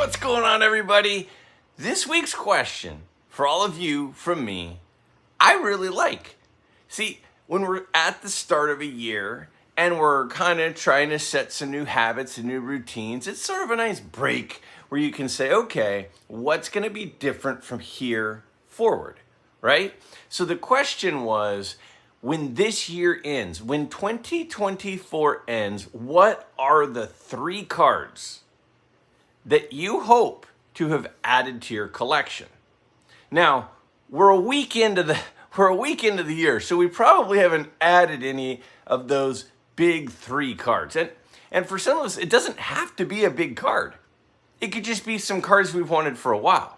What's going on, everybody? This week's question for all of you from me, I really like. See, when we're at the start of a year and we're kind of trying to set some new habits and new routines, it's sort of a nice break where you can say, okay, what's going to be different from here forward, right? So the question was, when this year ends, when 2024 ends, what are the 3 cards that you hope to have added to your collection? Now, we're a week into the year, so we probably haven't added any of those big 3 cards. And for some of us, it doesn't have to be a big card. It could just be some cards we've wanted for a while.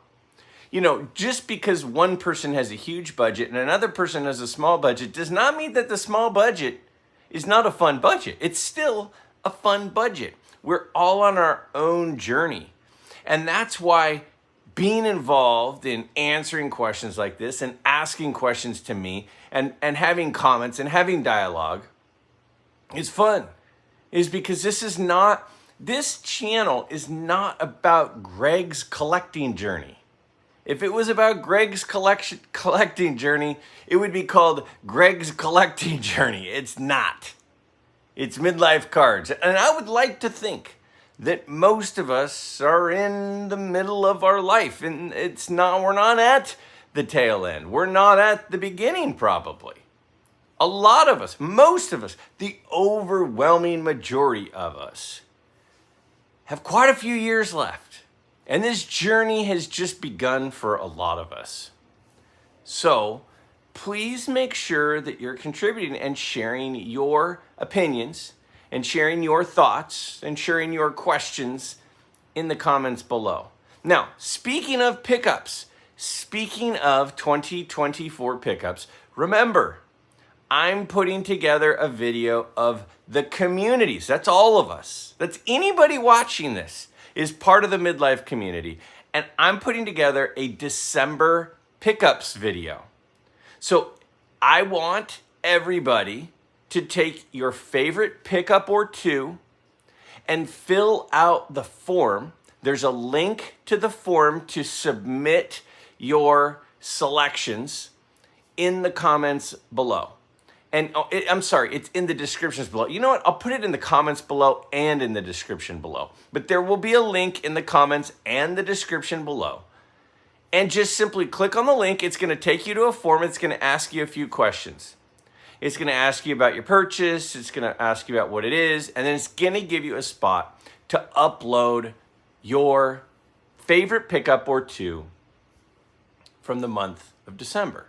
You know, just because one person has a huge budget and another person has a small budget does not mean that the small budget is not a fun budget. It's still a fun budget. We're all on our own journey. And that's why being involved in answering questions like this and asking questions to me and having comments and having dialogue is fun. Is because this channel is not about Greg's collecting journey. If it was about Greg's collecting journey, it would be called Greg's Collecting Journey. It's not. It's MidLife cards. And I would like to think that most of us are in the middle of our life. And we're not at the tail end. We're not at the beginning, probably. A lot of us, most of us, the overwhelming majority of us have quite a few years left. And this journey has just begun for a lot of us. So please make sure that you're contributing and sharing your opinions and sharing your thoughts and sharing your questions in the comments below. Now, speaking of pickups, speaking of 2024 pickups, remember, I'm putting together a video of the communities. That's all of us. That's anybody watching this is part of the MidLife community. And I'm putting together a December pickups video. So I want everybody to take your favorite pickup or 2 and fill out the form. There's a link to the form to submit your selections in the comments below. And I'm sorry, it's in the descriptions below. You know what? I'll put it in the comments below and in the description below. But there will be a link in the comments and the description below. And just simply click on the link. It's going to take you to a form. It's going to ask you a few questions. It's going to ask you about your purchase. It's going to ask you about what it is. And then it's going to give you a spot to upload your favorite pickup or 2 from the month of December.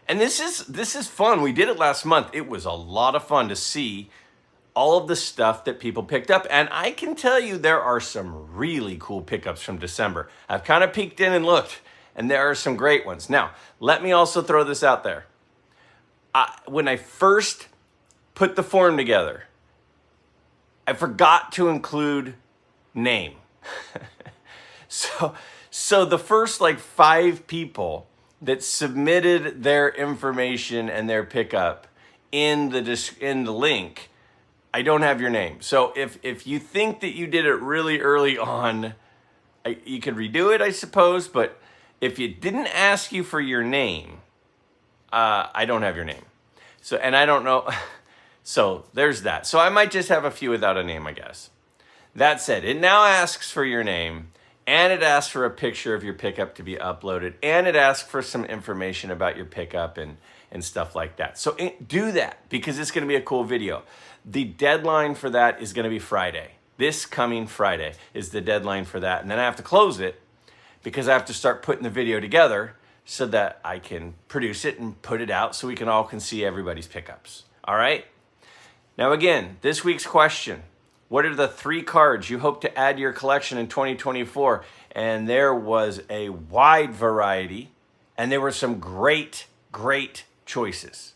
And this is fun. We did it last month. It was a lot of fun to see all of the stuff that people picked up. And I can tell you there are some really cool pickups from December. I've kind of peeked in and looked, and there are some great ones. Now, let me also throw this out there. When I first put the form together, I forgot to include name. So the first 5 people that submitted their information and their pickup in the link, I don't have your name. So if you think that you did it really early on, you could redo it, I suppose. But if it didn't ask you for your name, I don't have your name. So, and I don't know. So there's that. So I might just have a few without a name, I guess. That said, it now asks for your name. And it asks for a picture of your pickup to be uploaded. And it asks for some information about your pickup and stuff like that. So do that because it's going to be a cool video. The deadline for that is going to be Friday. This coming Friday is the deadline for that. And then I have to close it because I have to start putting the video together so that I can produce it and put it out so we can all see everybody's pickups. All right? Now again, this week's question. What are the 3 cards you hope to add to your collection in 2024? And there was a wide variety, and there were some great choices.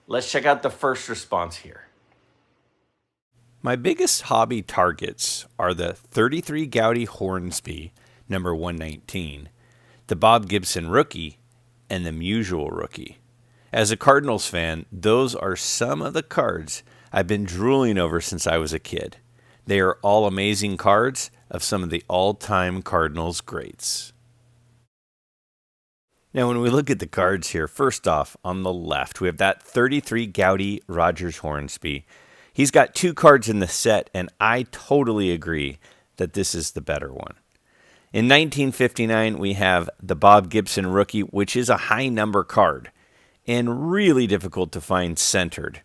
Let's check out the first response here. My biggest hobby targets are the 33 Gaudy Hornsby, number 119, the Bob Gibson Rookie, and the Musial Rookie. As a Cardinals fan, those are some of the cards I've been drooling over since I was a kid. They are all amazing cards, of some of the all-time Cardinals greats. Now, when we look at the cards here, first off, on the left, we have that 33 Gaudy Rogers Hornsby. He's got 2 cards in the set, and I totally agree that this is the better one. In 1959, we have the Bob Gibson rookie, which is a high number card and really difficult to find centered.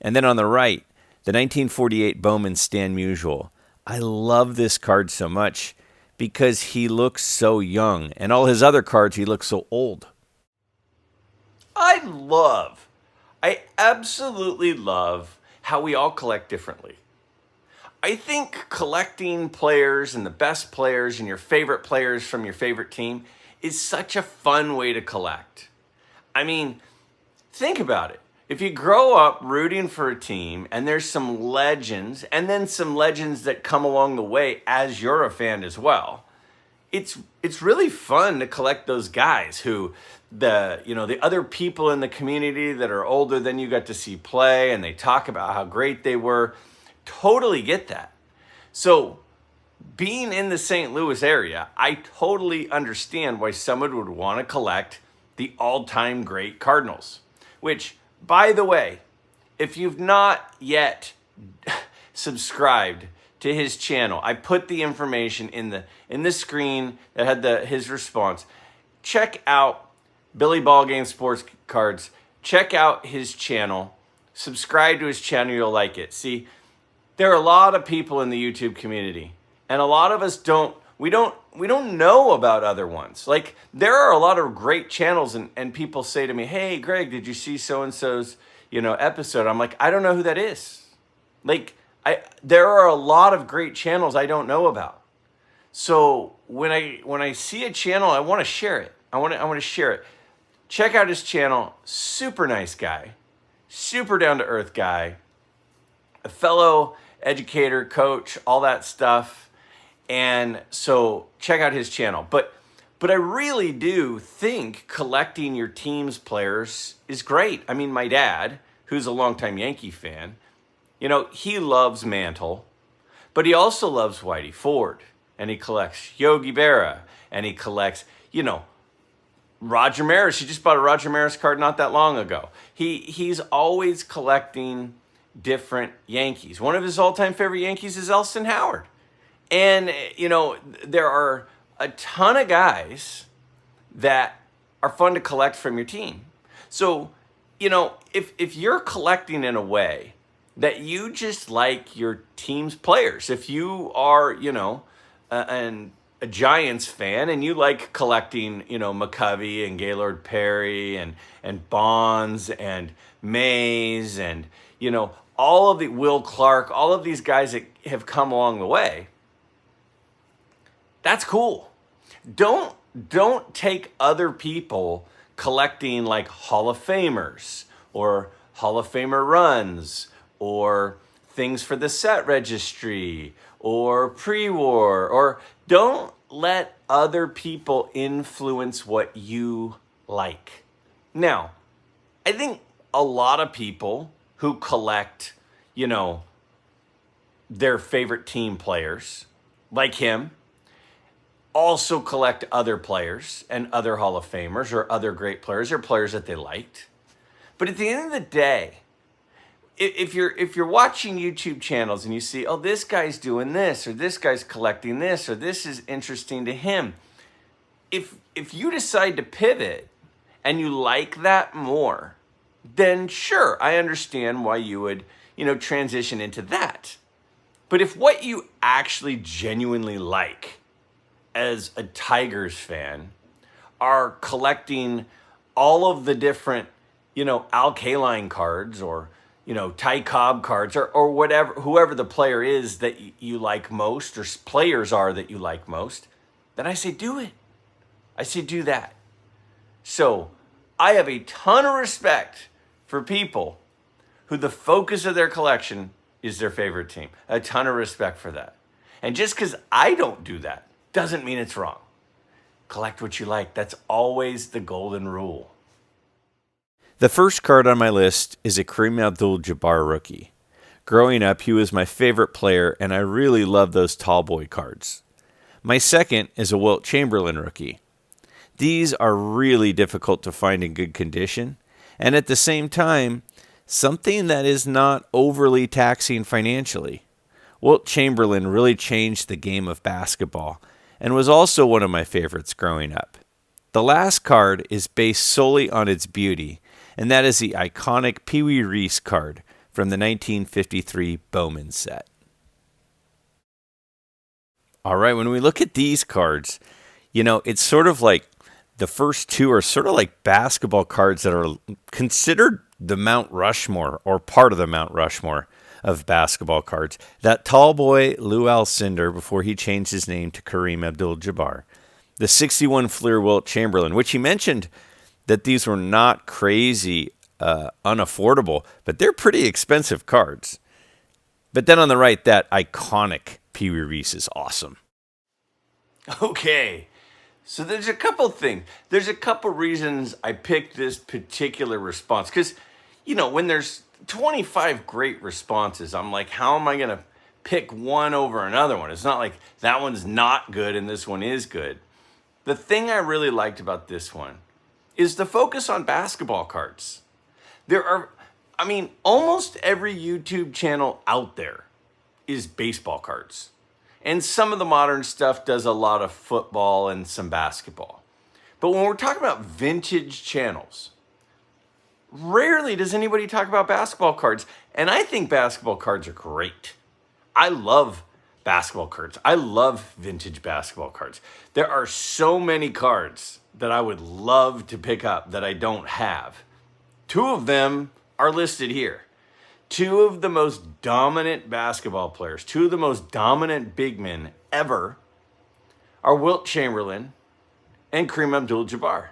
And then on the right, the 1948 Bowman Stan Musial. I love this card so much because he looks so young, and all his other cards, he looks so old. I absolutely love how we all collect differently. I think collecting players and the best players and your favorite players from your favorite team is such a fun way to collect. I mean, think about it. If you grow up rooting for a team and there's some legends and then some legends that come along the way as you're a fan as well, it's really fun to collect those guys who the other people in the community that are older than you got to see play, and they talk about how great they were. Totally get that. So being in the St. Louis area, I totally understand why someone would want to collect the all-time great Cardinals, which, by the way, if you've not yet subscribed to his channel, I put the information in the screen that had his response. Check out Billy Ballgame Sports Cards. Check out his channel. Subscribe to his channel. You'll like it. See, there are a lot of people in the YouTube community, and a lot of us don't know about other ones. Like, there are a lot of great channels, and people say to me, "Hey, Greg, did you see so-and-so's, episode?" I'm like, I don't know who that is. Like, there are a lot of great channels I don't know about. So when I see a channel, I want to share it. I want to share it. Check out his channel. Super nice guy. Super down-to-earth guy. A fellow educator, coach, all that stuff. And so check out his channel. But I really do think collecting your team's players is great. I mean, my dad, who's a longtime Yankee fan, he loves Mantle, but he also loves Whitey Ford, and he collects Yogi Berra, and he collects, Roger Maris. He just bought a Roger Maris card not that long ago. He's always collecting different Yankees. One of his all-time favorite Yankees is Elston Howard. And, there are a ton of guys that are fun to collect from your team. So, if you're collecting in a way that you just like your team's players, if you are, a Giants fan and you like collecting, McCovey and Gaylord Perry and Bonds and Mays and, all of the Will Clark, all of these guys that have come along the way, that's cool. Don't take other people collecting like Hall of Famers or Hall of Famer runs or things for the set registry or pre-war, or don't let other people influence what you like. Now, I think a lot of people who collect, their favorite team players, like him, also collect other players and other Hall of Famers or other great players or players that they liked. But at the end of the day, if you're watching YouTube channels and you see, oh, this guy's doing this, or this guy's collecting this, or this is interesting to him, if you decide to pivot and you like that more, then sure, I understand why you would, transition into that. But if what you actually genuinely like as a Tigers fan are collecting all of the different, Al Kaline cards or, Ty Cobb cards or whatever, whoever the player is that you like most, or players are that you like most, then I say do it. I say do that. So I have a ton of respect for people who the focus of their collection is their favorite team. A ton of respect for that. And just because I don't do that doesn't mean it's wrong. Collect what you like. That's always the golden rule. The first card on my list is a Kareem Abdul-Jabbar rookie. Growing up, he was my favorite player, and I really love those tall boy cards. My second is a Wilt Chamberlain rookie. These are really difficult to find in good condition, and at the same time, something that is not overly taxing financially. Wilt Chamberlain really changed the game of basketball and was also one of my favorites growing up. The last card is based solely on its beauty, and that is the iconic Pee Wee Reese card from the 1953 Bowman set. All right, when we look at these cards, it's sort of like the first two are sort of like basketball cards that are considered the Mount Rushmore or part of the Mount Rushmore of basketball cards. That tall boy, Lou Alcindor, before he changed his name to Kareem Abdul-Jabbar. The 61 Fleer Wilt Chamberlain, which he mentioned that these were not crazy unaffordable, but they're pretty expensive cards. But then on the right, that iconic Pee Wee Reese is awesome. Okay, so there's a couple things. There's a couple reasons I picked this particular response. Because, when there's 25 great responses, I'm like, how am I going to pick one over another one? It's not like that one's not good and this one is good. The thing I really liked about this one is the focus on basketball cards. Almost every YouTube channel out there is baseball cards. And some of the modern stuff does a lot of football and some basketball. But when we're talking about vintage channels, rarely does anybody talk about basketball cards. And I think basketball cards are great. I love basketball cards. I love vintage basketball cards. There are so many cards that I would love to pick up that I don't have. Two of them are listed here. Two of the most dominant basketball players, two of the most dominant big men ever are Wilt Chamberlain and Kareem Abdul-Jabbar.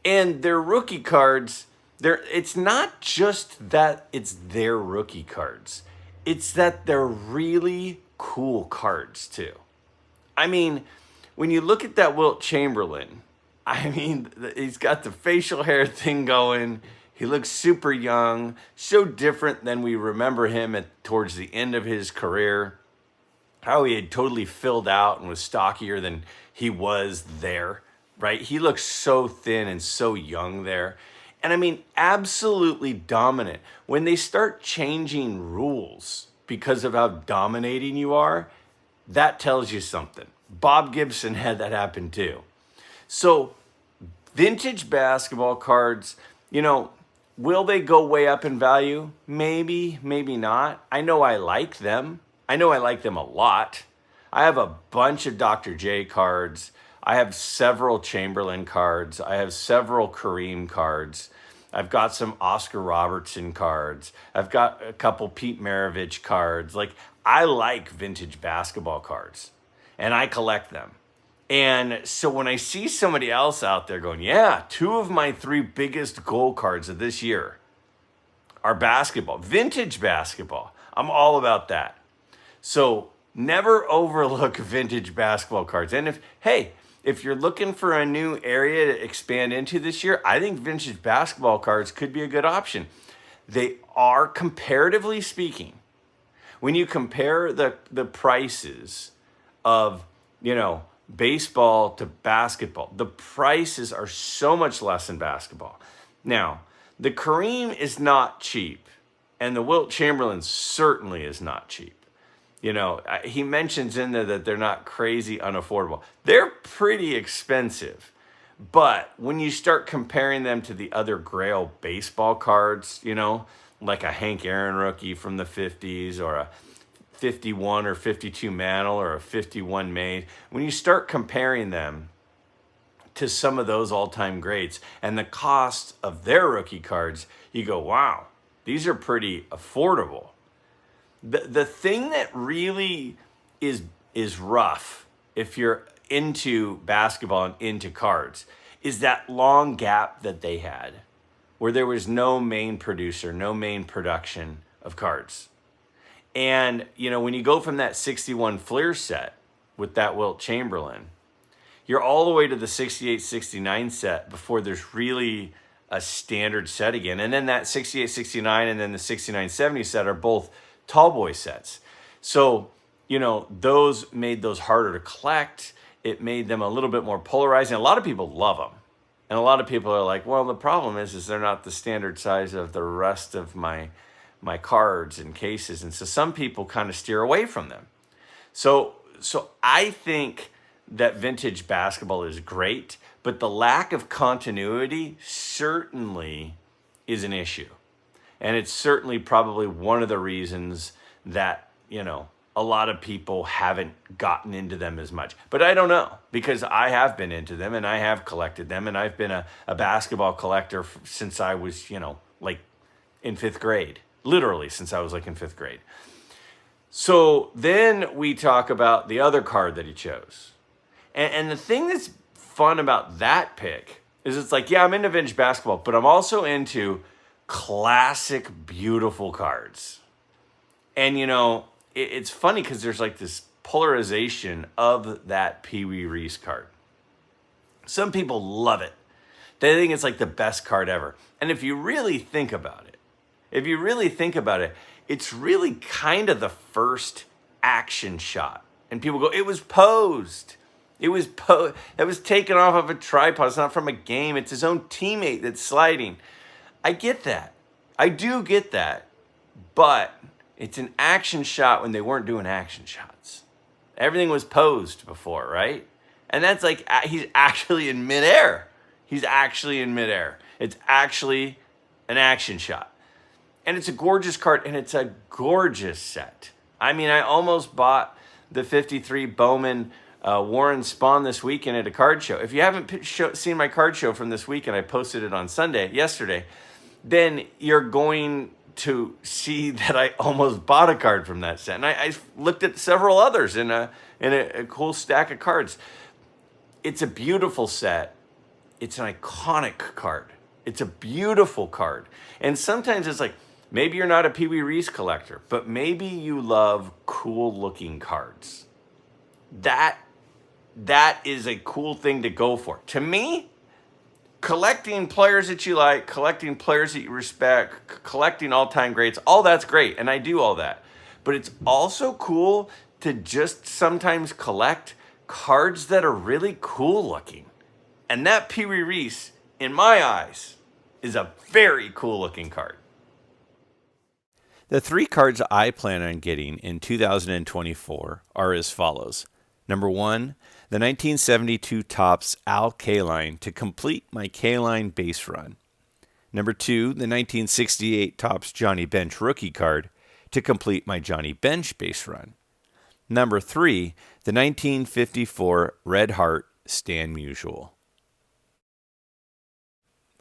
And their rookie cards, it's not just that it's their rookie cards. It's that they're really cool cards too. When you look at that Wilt Chamberlain, he's got the facial hair thing going. He looks super young, so different than we remember him towards the end of his career. How he had totally filled out and was stockier than he was there, right? He looks so thin and so young there. And absolutely dominant. When they start changing rules because of how dominating you are, that tells you something. Bob Gibson had that happen too. So, vintage basketball cards, will they go way up in value? Maybe, maybe not. I know I like them. I know I like them a lot. I have a bunch of Dr. J cards. I have several Chamberlain cards. I have several Kareem cards. I've got some Oscar Robertson cards. I've got a couple Pete Maravich cards. I like vintage basketball cards, and I collect them. And so when I see somebody else out there going, yeah, two of my three biggest gold cards of this year are basketball, vintage basketball. I'm all about that. So never overlook vintage basketball cards. And if you're looking for a new area to expand into this year, I think vintage basketball cards could be a good option. They are, comparatively speaking, when you compare the prices of, baseball to basketball, the prices are so much less in basketball. Now, the Kareem is not cheap, and the Wilt Chamberlain certainly is not cheap. He mentions in there that they're not crazy unaffordable. They're pretty expensive. But when you start comparing them to the other Grail baseball cards, like a Hank Aaron rookie from the 50s or a 51 or 52 Mantle or a 51 Made, when you start comparing them to some of those all-time greats and the cost of their rookie cards, you go, wow, these are pretty affordable. The thing that really is rough if you're into basketball and into cards is that long gap that they had where there was no main producer, no main production of cards. And, when you go from that 61 Fleer set with that Wilt Chamberlain, you're all the way to the 68-69 set before there's really a standard set again. And then that 68-69 and then the 69-70 set are both tall boy sets. So, those made those harder to collect. It made them a little bit more polarizing. A lot of people love them. And a lot of people are like, well, the problem is they're not the standard size of the rest of my cards and cases. And so some people kind of steer away from them. So I think that vintage basketball is great, but the lack of continuity certainly is an issue. And it's certainly probably one of the reasons that, a lot of people haven't gotten into them as much. But I don't know, because I have been into them and I have collected them, and I've been a basketball collector since I was, like in fifth grade. Literally since I was like in fifth grade. So then we talk about the other card that he chose. And the thing that's fun about that pick is it's like, yeah, I'm into vintage basketball, but I'm also into classic, beautiful cards. And, it's funny because there's like this polarization of that Pee Wee Reese card. Some people love it. They think it's like the best card ever. And if you really think about it, it's really kind of the first action shot. And people go, it was posed. It was taken off of a tripod. It's not from a game. It's his own teammate that's sliding. I get that. I do get that. But it's an action shot when they weren't doing action shots. Everything was posed before, right? And that's like, he's actually in midair. It's actually an action shot. And it's a gorgeous card, and it's a gorgeous set. I mean, I almost bought the 53 Bowman Warren Spahn this weekend at a card show. If you haven't seen my card show from this weekend, I posted it on yesterday, then you're going to see that I almost bought a card from that set. And I looked at several others in a cool stack of cards. It's a beautiful set. It's an iconic card. It's a beautiful card. And sometimes it's like, maybe you're not a Pee Wee Reese collector, but maybe you love cool looking cards. That is a cool thing to go for. To me, collecting players that you like, collecting players that you respect, collecting all-time greats, all that's great, and I do all that. But it's also cool to just sometimes collect cards that are really cool looking. And that Pee Wee Reese, in my eyes, is a very cool looking card. The 3 cards I plan on getting in 2024 are as follows. Number 1, the 1972 Topps Al Kaline to complete my Kaline base run. Number 2, the 1968 Topps Johnny Bench rookie card to complete my Johnny Bench base run. Number 3, the 1954 Red Heart Stan Musial.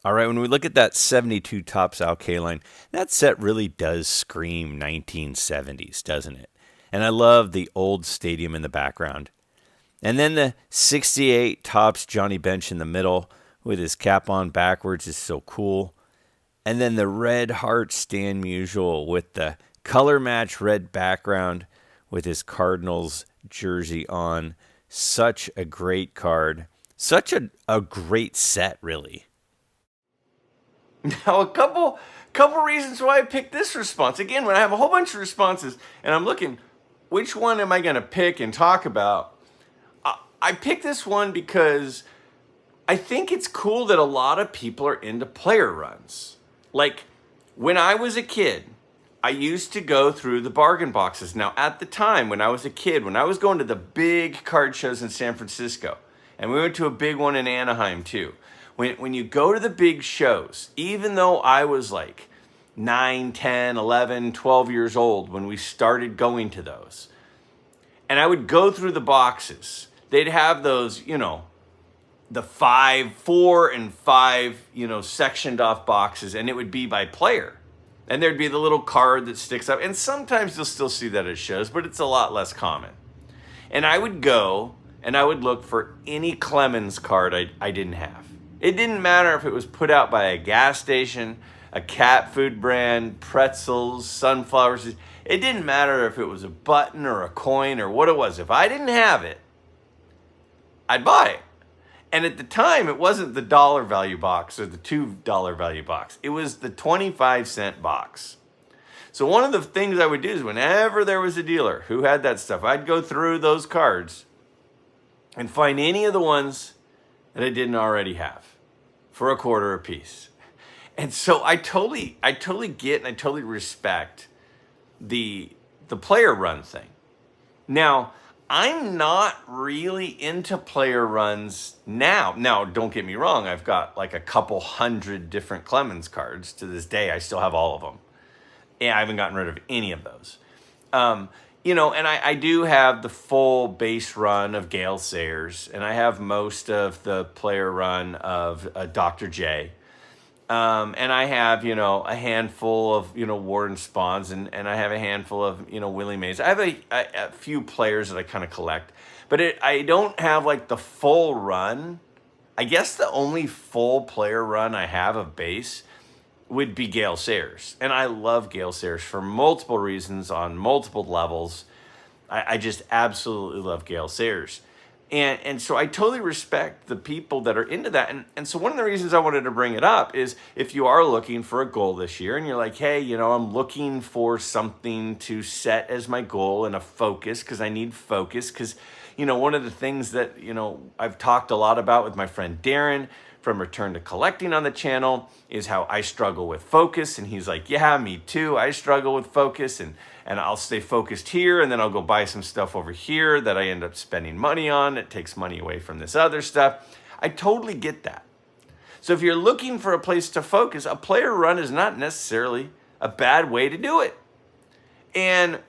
All right, when we look at that 72 Topps Al Kaline, that set really does scream 1970s, doesn't it? And I love the old stadium in the background. And then the 68 Topps Johnny Bench in the middle with his cap on backwards is so cool. And then the Red Heart Stan Musial with the color match red background with his Cardinals jersey on. Such a great card. Such a great set, really. Now, a couple reasons why I picked this response. Again, when I have a whole bunch of responses and I'm looking, which one am I going to pick and talk about? I picked this one because I think it's cool that a lot of people are into player runs. Like, when I was a kid, I used to go through the bargain boxes. Now, at the time, when I was a kid, when I was going to the big card shows in San Francisco, and we went to a big one in Anaheim too, when you go to the big shows, even though I was like 9, 10, 11, 12 years old when we started going to those, and I would go through the boxes, they'd have those, the 4 and 5, sectioned off boxes, and it would be by player. And there'd be the little card that sticks up. And sometimes you'll still see that at shows, but it's a lot less common. And I would go and I would look for any Clemens card I didn't have. It didn't matter if it was put out by a gas station, a cat food brand, pretzels, sunflowers. It didn't matter if it was a button or a coin or what it was. If I didn't have it, I'd buy it. And at the time, it wasn't the dollar value box or the $2 value box. It was the 25-cent box. So one of the things I would do is whenever there was a dealer who had that stuff, I'd go through those cards and find any of the ones that I didn't already have for a quarter a piece. And so I totally get and I totally respect the player run thing. Now, I'm not really into player runs now. Now, don't get me wrong. I've got like a couple hundred different Clemens cards. To this day, I still have all of them. And I haven't gotten rid of any of those. And I do have the full base run of Gale Sayers, and I have most of the player run of Dr. J. And I have, a handful of, Warren Spawns, and I have a handful of, Willie Mays. I have a few players that I kind of collect, but I don't have like the full run. I guess the only full player run I have of base would be Gale Sayers. And I love Gale Sayers for multiple reasons on multiple levels. I just absolutely love Gale Sayers. And so I totally respect the people that are into that. And so one of the reasons I wanted to bring it up is if you are looking for a goal this year and you're like, hey, I'm looking for something to set as my goal and a focus, because I need focus. Because, one of the things that, I've talked a lot about with my friend Darren from Return to Collecting on the channel is how I struggle with focus. And he's like, yeah, me too. I struggle with focus, and I'll stay focused here, and then I'll go buy some stuff over here that I end up spending money on. It takes money away from this other stuff. I totally get that. So if you're looking for a place to focus, a player run is not necessarily a bad way to do it. And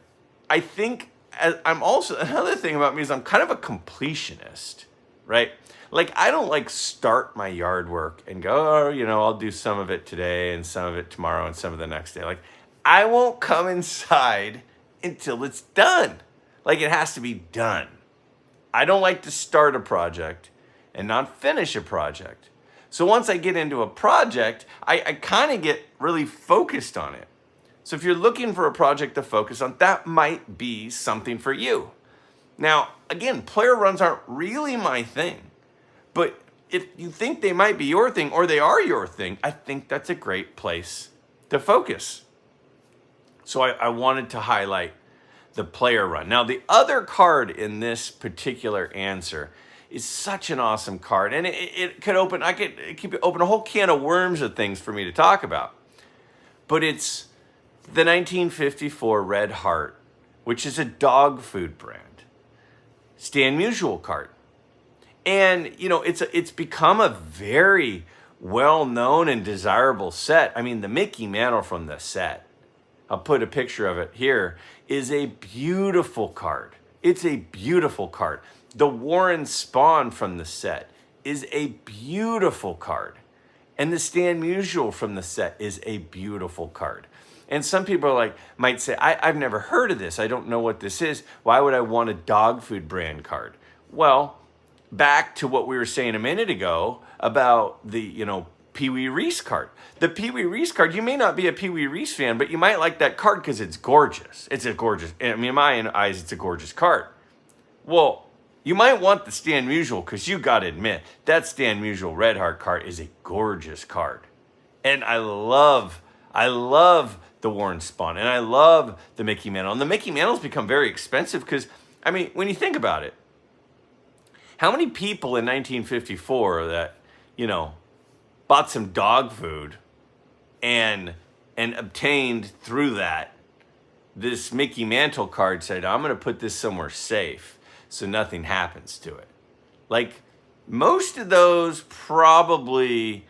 I think I'm also, another thing about me is I'm kind of a completionist, right? Like, I don't like start my yard work and go, I'll do some of it today and some of it tomorrow and some of the next day. Like, I won't come inside until it's done. Like, it has to be done. I don't like to start a project and not finish a project. So once I get into a project, I kind of get really focused on it. So if you're looking for a project to focus on, that might be something for you. Now, again, player runs aren't really my thing. But if you think they might be your thing, or they are your thing, I think that's a great place to focus. So I wanted to highlight the player run. Now, the other card in this particular answer is such an awesome card. And it could open, I could keep it open a whole can of worms of things for me to talk about. But it's the 1954 Red Heart, which is a dog food brand. Stan Musial card. And, it's become a very well-known and desirable set. I mean, the Mickey Mantle from the set, I'll put a picture of it here, is a beautiful card. It's a beautiful card. The Warren Spawn from the set is a beautiful card. And the Stan Musial from the set is a beautiful card. And some people might say, I've never heard of this. I don't know what this is. Why would I want a dog food brand card? Well, back to what we were saying a minute ago about the, Pee Wee Reese card. The Pee Wee Reese card, you may not be a Pee Wee Reese fan, but you might like that card because it's gorgeous. In my eyes, it's a gorgeous card. Well, you might want the Stan Musial because you got to admit, that Stan Musial Red Heart card is a gorgeous card. And I love the Warren Spawn, and I love the Mickey Mantle. And the Mickey Mantle's become very expensive because, when you think about it, how many people in 1954 that, bought some dog food and obtained through that this Mickey Mantle card said, I'm going to put this somewhere safe so nothing happens to it. Like, most of those probably,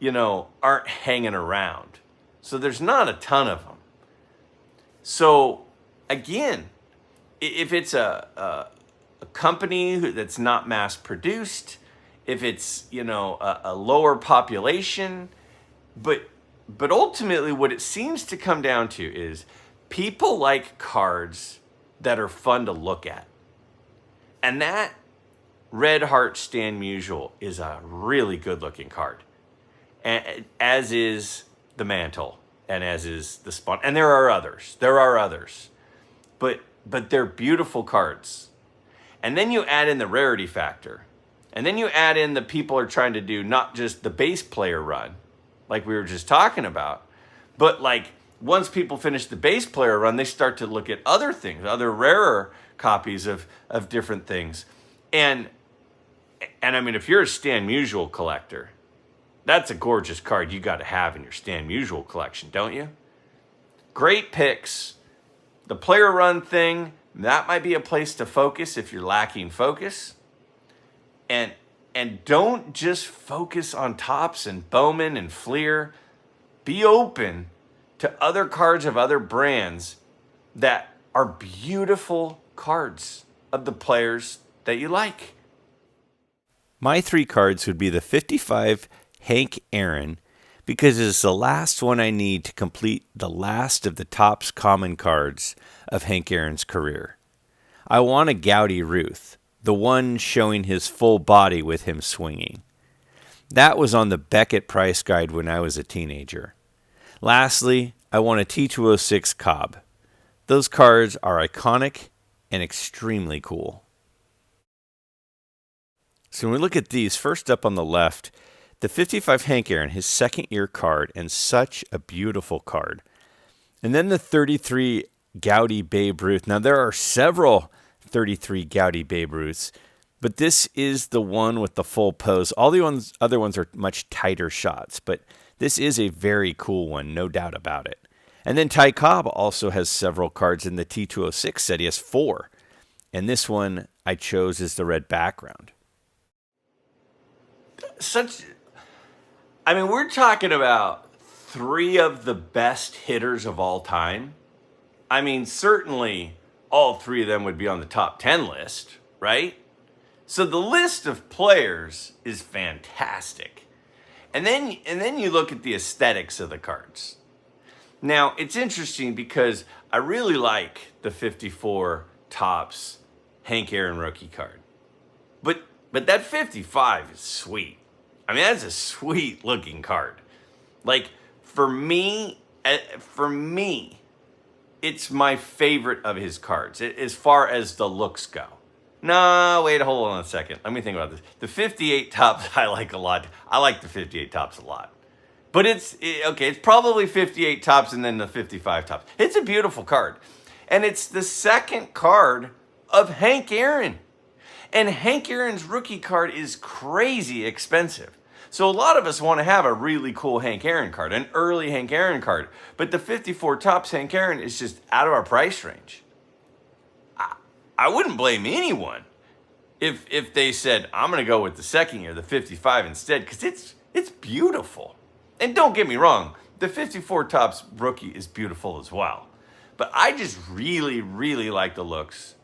aren't hanging around. So there's not a ton of them. So, again, if it's a company that's not mass produced, if it's a lower population, but ultimately what it seems to come down to is people like cards that are fun to look at, and that Red Heart Stan Musial is a really good looking card, and as is the Mantle, and as is the Spawn, and there are others, but they're beautiful cards. And then you add in the rarity factor. And then you add in the people are trying to do not just the base player run, like we were just talking about, but like once people finish the base player run, they start to look at other things, other rarer copies of different things. And I mean, if you're a Stan Musial collector, that's a gorgeous card you got to have in your Stan Musial collection, don't you? Great picks. The player run thing, that might be a place to focus if you're lacking focus. And don't just focus on Topps and Bowman and Fleer. Be open to other cards of other brands that are beautiful cards of the players that you like. My 3 cards would be the 55 Hank Aaron, because it is the last one I need to complete the last of the Topps common cards of Hank Aaron's career. I want a Gouty Ruth, the one showing his full body with him swinging. That was on the Beckett price guide when I was a teenager. Lastly, I want a T206 Cobb. Those cards are iconic and extremely cool. So when we look at these, first up on the left, the 55 Hank Aaron, his second year card, and such a beautiful card. And then the 33 Gouty Babe Ruth. Now there are several 33 Gouty Babe Ruths, but this is the one with the full pose. All the other ones are much tighter shots, but this is a very cool one, no doubt about it. And then Ty Cobb also has several cards in the T206 set. He has 4. And this one I chose as the red background. We're talking about 3 of the best hitters of all time. Certainly all 3 of them would be on the top 10 list, right? So the list of players is fantastic. And then you look at the aesthetics of the cards. Now, it's interesting because I really like the 54 Topps Hank Aaron rookie card. But that 55 is sweet. That's a sweet looking card. Like, for me, it's my favorite of his cards as far as the looks go. No, wait, hold on a second. Let me think about this. The 58 Topps I like a lot. I like the 58 Topps a lot. But it's probably 58 Topps and then the 55 Topps. It's a beautiful card. And it's the second card of Hank Aaron. And Hank Aaron's rookie card is crazy expensive. So a lot of us want to have a really cool Hank Aaron card, an early Hank Aaron card. But the 54 Topps Hank Aaron is just out of our price range. I wouldn't blame anyone if they said, I'm going to go with the second year, the 55 instead, because it's beautiful. And don't get me wrong, the 54 Topps rookie is beautiful as well. But I just really, really like the looks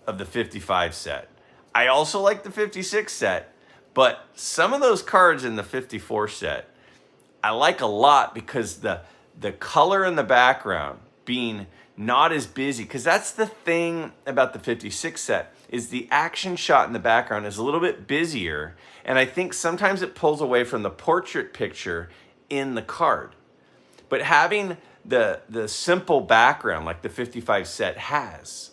of the 55 set. I also like the 56 set, but some of those cards in the 54 set, I like a lot because the color in the background being not as busy, because that's the thing about the 56 set, is the action shot in the background is a little bit busier, and I think sometimes it pulls away from the portrait picture in the card. But having the simple background like the 55 set has,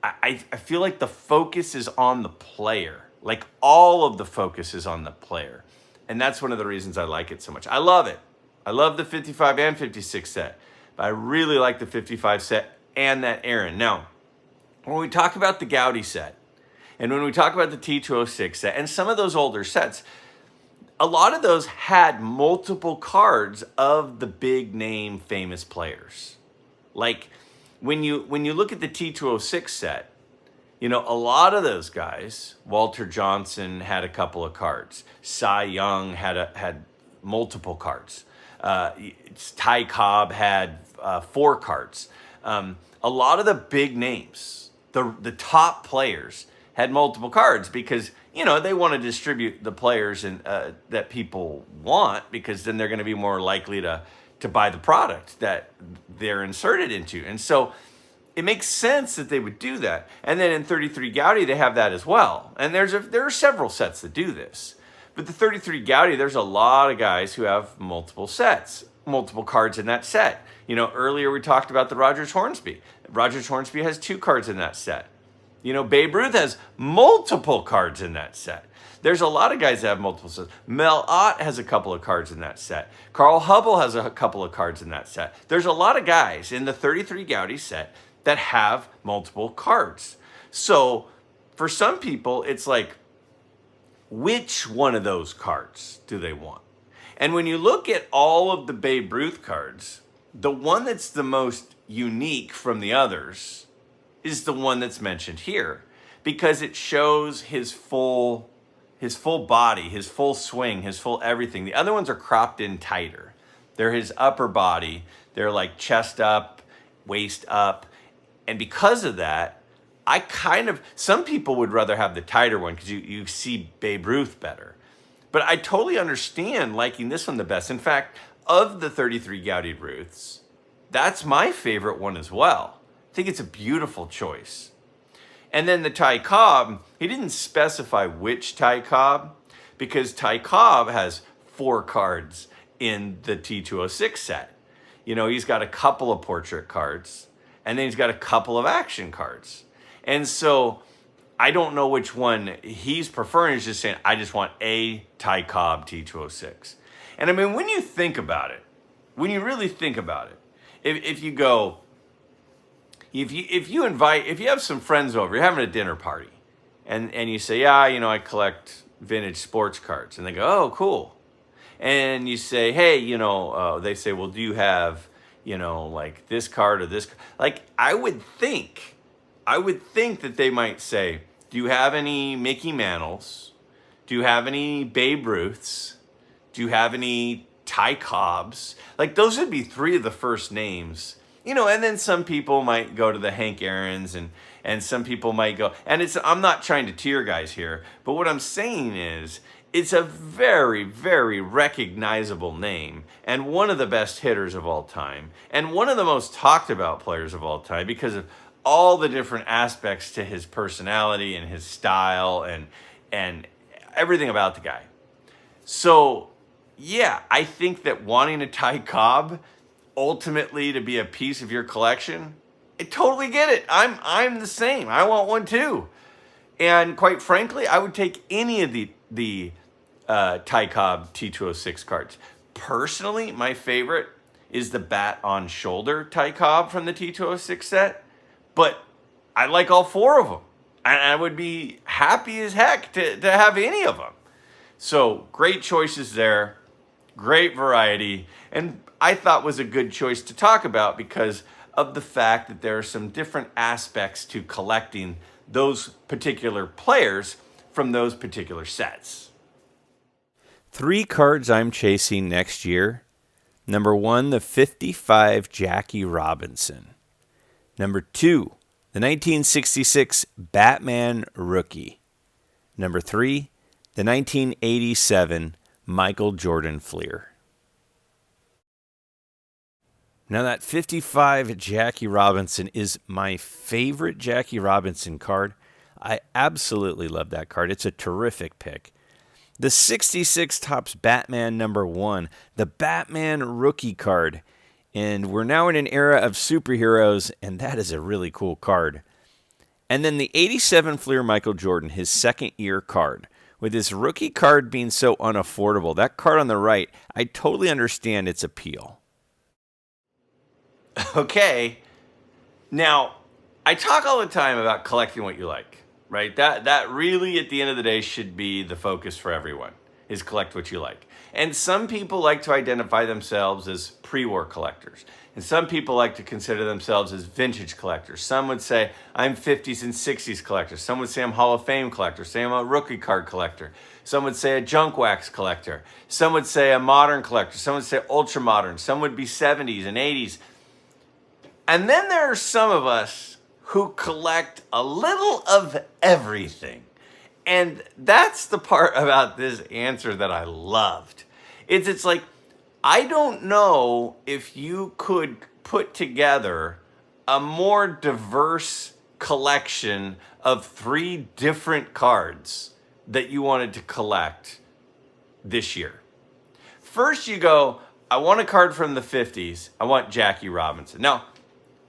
I feel like the focus is on the player. Like all of the focus is on the player. And that's one of the reasons I like it so much. I love it. I love the 55 and 56 set. But I really like the 55 set and that Aaron. Now, when we talk about the Gouty set, and when we talk about the T206 set, and some of those older sets, a lot of those had multiple cards of the big name famous players. Like when you look at the T206 set, a lot of those guys, Walter Johnson had a couple of cards. Cy Young had multiple cards. Ty Cobb had 4 cards. A lot of the big names, the top players, had multiple cards because they want to distribute the players that people want, because then they're going to be more likely to buy the product that they're inserted into. And so it makes sense that they would do that. And then in 33 Gouty, they have that as well. And there are several sets that do this. But the 33 Gouty, there's a lot of guys who have multiple sets, multiple cards in that set. Earlier we talked about the Rogers Hornsby. Rogers Hornsby has 2 cards in that set. Babe Ruth has multiple cards in that set. There's a lot of guys that have multiple sets. Mel Ott has a couple of cards in that set. Carl Hubble has a couple of cards in that set. There's a lot of guys in the 33 Gaudy set that have multiple cards. So for some people, it's like, which one of those cards do they want? And when you look at all of the Babe Ruth cards, the one that's the most unique from the others is the one that's mentioned here, because it shows his full body, his full swing, his full everything. The other ones are cropped in tighter. They're his upper body. They're like chest up, waist up. And because of that, some people would rather have the tighter one because you see Babe Ruth better. But I totally understand liking this one the best. In fact, of the 33 Gaudy Ruths, that's my favorite one as well. I think it's a beautiful choice. And then the Ty Cobb, he didn't specify which Ty Cobb, because Ty Cobb has 4 cards in the T206 set. He's got a couple of portrait cards, and then he's got a couple of action cards. And so I don't know which one he's preferring. He's just saying, I just want a Ty Cobb T206. And I mean, when you think about it, when you really think about it, if you go, if you have some friends over, you're having a dinner party, and you say, yeah, I collect vintage sports cards. And they go, oh, cool. And you say, hey, they say, well, do you have, like this card or this? Like, I would think that they might say, do you have any Mickey Mantles? Do you have any Babe Ruths? Do you have any Ty Cobbs? Like, those would be 3 of the first names. And then some people might go to the Hank Aaron's, and some people might go, and I'm not trying to tear guys here, but what I'm saying is, it's a very, very recognizable name, and one of the best hitters of all time, and one of the most talked about players of all time because of all the different aspects to his personality and his style and everything about the guy. So, yeah, I think that wanting a Ty Cobb ultimately to be a piece of your collection, I totally get it. I'm the same. I want one too. And quite frankly, I would take any of the Ty Cobb T206 cards. Personally, my favorite is the bat on shoulder Ty Cobb from the T206 set. But I like all 4 of them. And I would be happy as heck to have any of them. So great choices there. Great variety. And I thought was a good choice to talk about because of the fact that there are some different aspects to collecting those particular players from those particular sets. 3 cards I'm chasing next year. Number 1, the 55 Jackie Robinson. Number 2, the 1966 Batman Rookie. Number 3, the 1987 Michael Jordan Fleer. Now that 55 Jackie Robinson is my favorite Jackie Robinson card. I absolutely love that card. It's a terrific pick. The 66 Topps Batman number 1, the Batman Rookie card. And we're now in an era of superheroes, and that is a really cool card. And then the 87 Fleer Michael Jordan, his second year card. With his rookie card being so unaffordable, that card on the right, I totally understand its appeal. Okay. Now, I talk all the time about collecting what you like, right? That really, at the end of the day, should be the focus for everyone, is collect what you like. And some people like to identify themselves as pre-war collectors. And some people like to consider themselves as vintage collectors. Some would say, I'm 50s and 60s collector. Some would say I'm Hall of Fame collector. Say I'm a rookie card collector. Some would say a junk wax collector. Some would say a modern collector. Some would say ultra modern. Some would be 70s and 80s. And then there are some of us who collect a little of everything. And that's the part about this answer that I loved. It's like, I don't know if you could put together a more diverse collection of 3 different cards that you wanted to collect this year. First you go, I want a card from the 50s. I want Jackie Robinson. Now,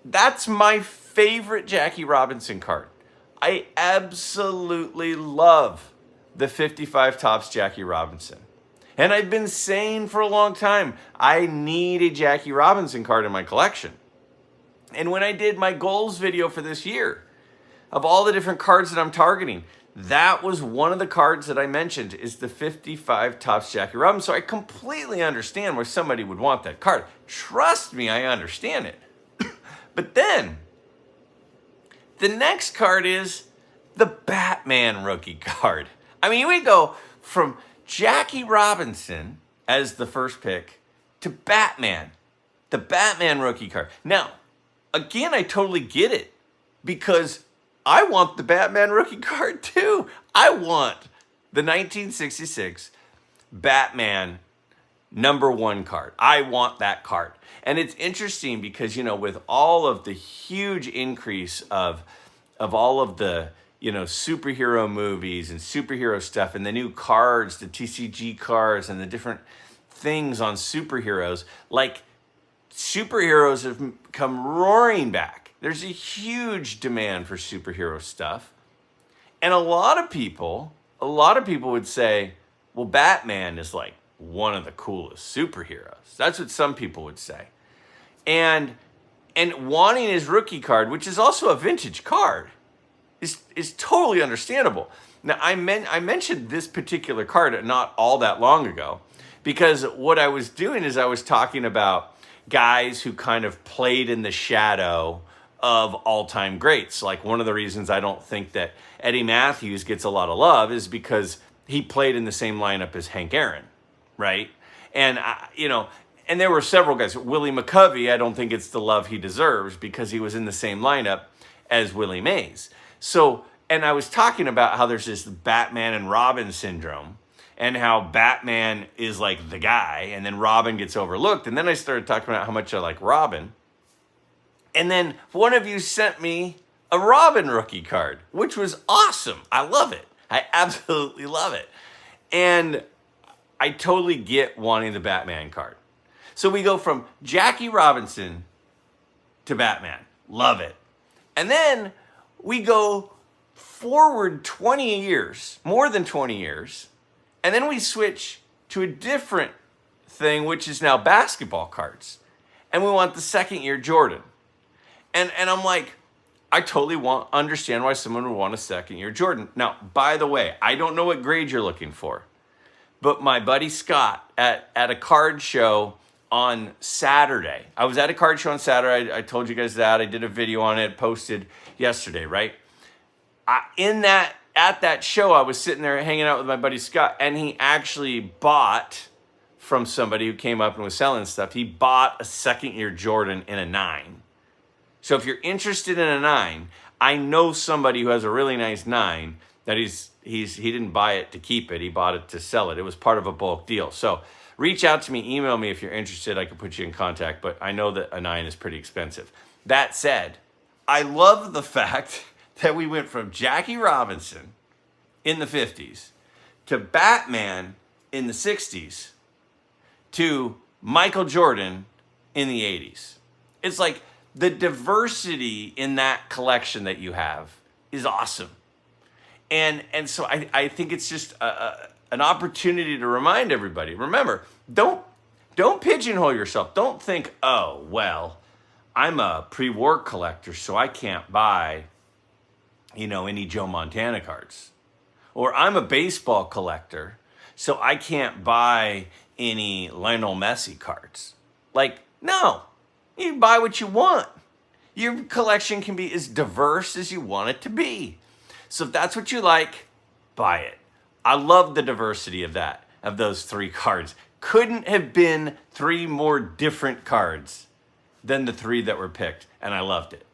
that's my favorite Jackie Robinson card. I absolutely love the 55 Topps Jackie Robinson. And I've been saying for a long time, I need a Jackie Robinson card in my collection. And when I did my goals video for this year, of all the different cards that I'm targeting, that was one of the cards that I mentioned is the 55 Topps Jackie Robinson. So I completely understand why somebody would want that card. Trust me, I understand it. But then, the next card is the Batman rookie card. I mean, we go from Jackie Robinson as the first pick to Batman, the Batman rookie card. Now, again, I totally get it because I want the Batman rookie card too. I want the 1966 Batman #1 card. I want that card. And it's interesting because, with all of the huge increase of all of the, superhero movies and superhero stuff and the new cards, the TCG cards and the different things on superheroes, like superheroes have come roaring back. There's a huge demand for superhero stuff. And a lot of people would say, well, Batman is like one of the coolest superheroes. That's what some people would say. And wanting his rookie card, which is also a vintage card, is totally understandable. Now, I mentioned this particular card not all that long ago because what I was doing is I was talking about guys who kind of played in the shadow of all-time greats. Like one of the reasons I don't think that Eddie Matthews gets a lot of love is because he played in the same lineup as Hank Aaron, right? And, and there were several guys. Willie McCovey, I don't think it's the love he deserves because he was in the same lineup as Willie Mays. So, and I was talking about how there's this Batman and Robin syndrome and how Batman is like the guy and then Robin gets overlooked. And then I started talking about how much I like Robin. And then one of you sent me a Robin rookie card, which was awesome. I love it. I absolutely love it. And I totally get wanting the Batman card. So we go from Jackie Robinson to Batman. Love it. And then we go forward 20 years, more than 20 years, and then we switch to a different thing, which is now basketball cards. And we want the second year Jordan. And I'm like, I totally understand why someone would want a second year Jordan. Now, by the way, I don't know what grade you're looking for, but my buddy Scott at a card show on Saturday. I was at a card show on Saturday. I told you guys that. I did a video on it, posted yesterday, right? At that show, I was sitting there hanging out with my buddy Scott, and he actually bought from somebody who came up and was selling stuff. He bought a second-year Jordan in a 9. So if you're interested in a 9, I know somebody who has a really nice 9 that he didn't buy it to keep it. He bought it to sell it. It was part of a bulk deal. So reach out to me, email me if you're interested. I can put you in contact, but I know that a 9 is pretty expensive. That said, I love the fact that we went from Jackie Robinson in the 50s to Batman in the 60s to Michael Jordan in the 80s. It's like the diversity in that collection that you have is awesome. And so I think it's just an opportunity to remind everybody. Remember, don't pigeonhole yourself. Don't think, oh, well, I'm a pre-war collector, so I can't buy, any Joe Montana cards. Or I'm a baseball collector, so I can't buy any Lionel Messi cards. Like, no, you buy what you want. Your collection can be as diverse as you want it to be. So if that's what you like, buy it. I love the diversity of those 3 cards. Couldn't have been 3 more different cards than the 3 that were picked, and I loved it.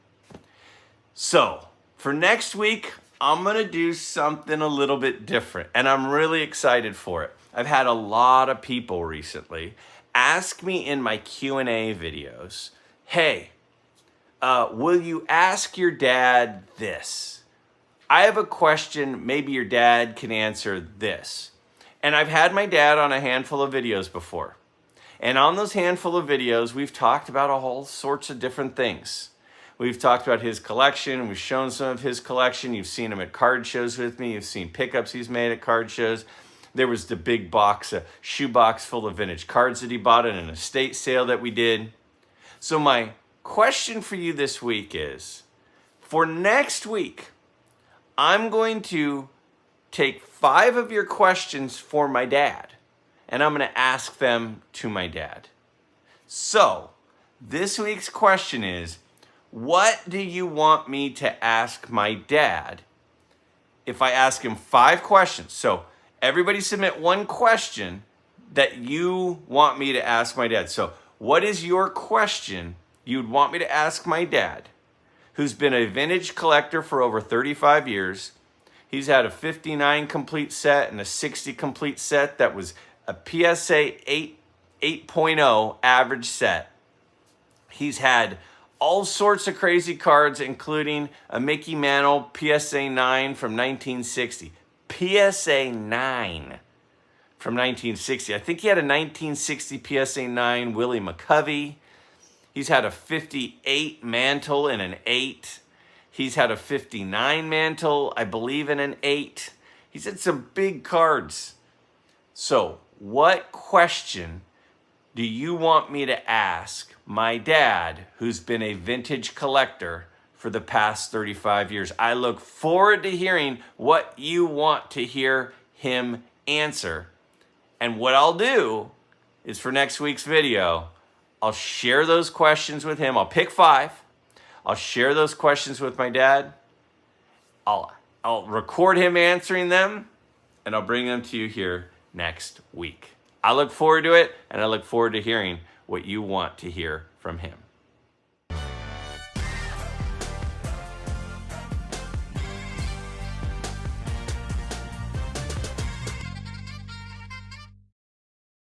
So for next week, I'm going to do something a little bit different, and I'm really excited for it. I've had a lot of people recently ask me in my Q&A videos, hey, will you ask your dad this? I have a question, maybe your dad can answer this. And I've had my dad on a handful of videos before. And on those handful of videos, we've talked about a whole sorts of different things. We've talked about his collection. We've shown some of his collection. You've seen him at card shows with me. You've seen pickups he's made at card shows. There was the big box, a shoebox full of vintage cards that he bought at an estate sale that we did. So my question for you this week is, for next week, I'm going to take 5 of your questions for my dad, and I'm going to ask them to my dad. So this week's question is, what do you want me to ask my dad if I ask him 5 questions? So everybody submit 1 question that you want me to ask my dad. So what is your question you'd want me to ask my dad, who's been a vintage collector for over 35 years? He's had a 59 complete set and a 60 complete set that was a PSA 8.0 average set. He's had all sorts of crazy cards, including a Mickey Mantle PSA 9 from 1960. PSA 9 from 1960. I think he had a 1960 PSA 9 Willie McCovey. He's had a 58 Mantle in an 8. He's had a 59 Mantle, I believe, in an 8. He's had some big cards. So, what question do you want me to ask my dad, who's been a vintage collector for the past 35 years? I look forward to hearing what you want to hear him answer. And what I'll do is, for next week's video, I'll share those questions with him. I'll pick 5. I'll share those questions with my dad. I'll record him answering them, and I'll bring them to you here next week. I look forward to it, and I look forward to hearing what you want to hear from him.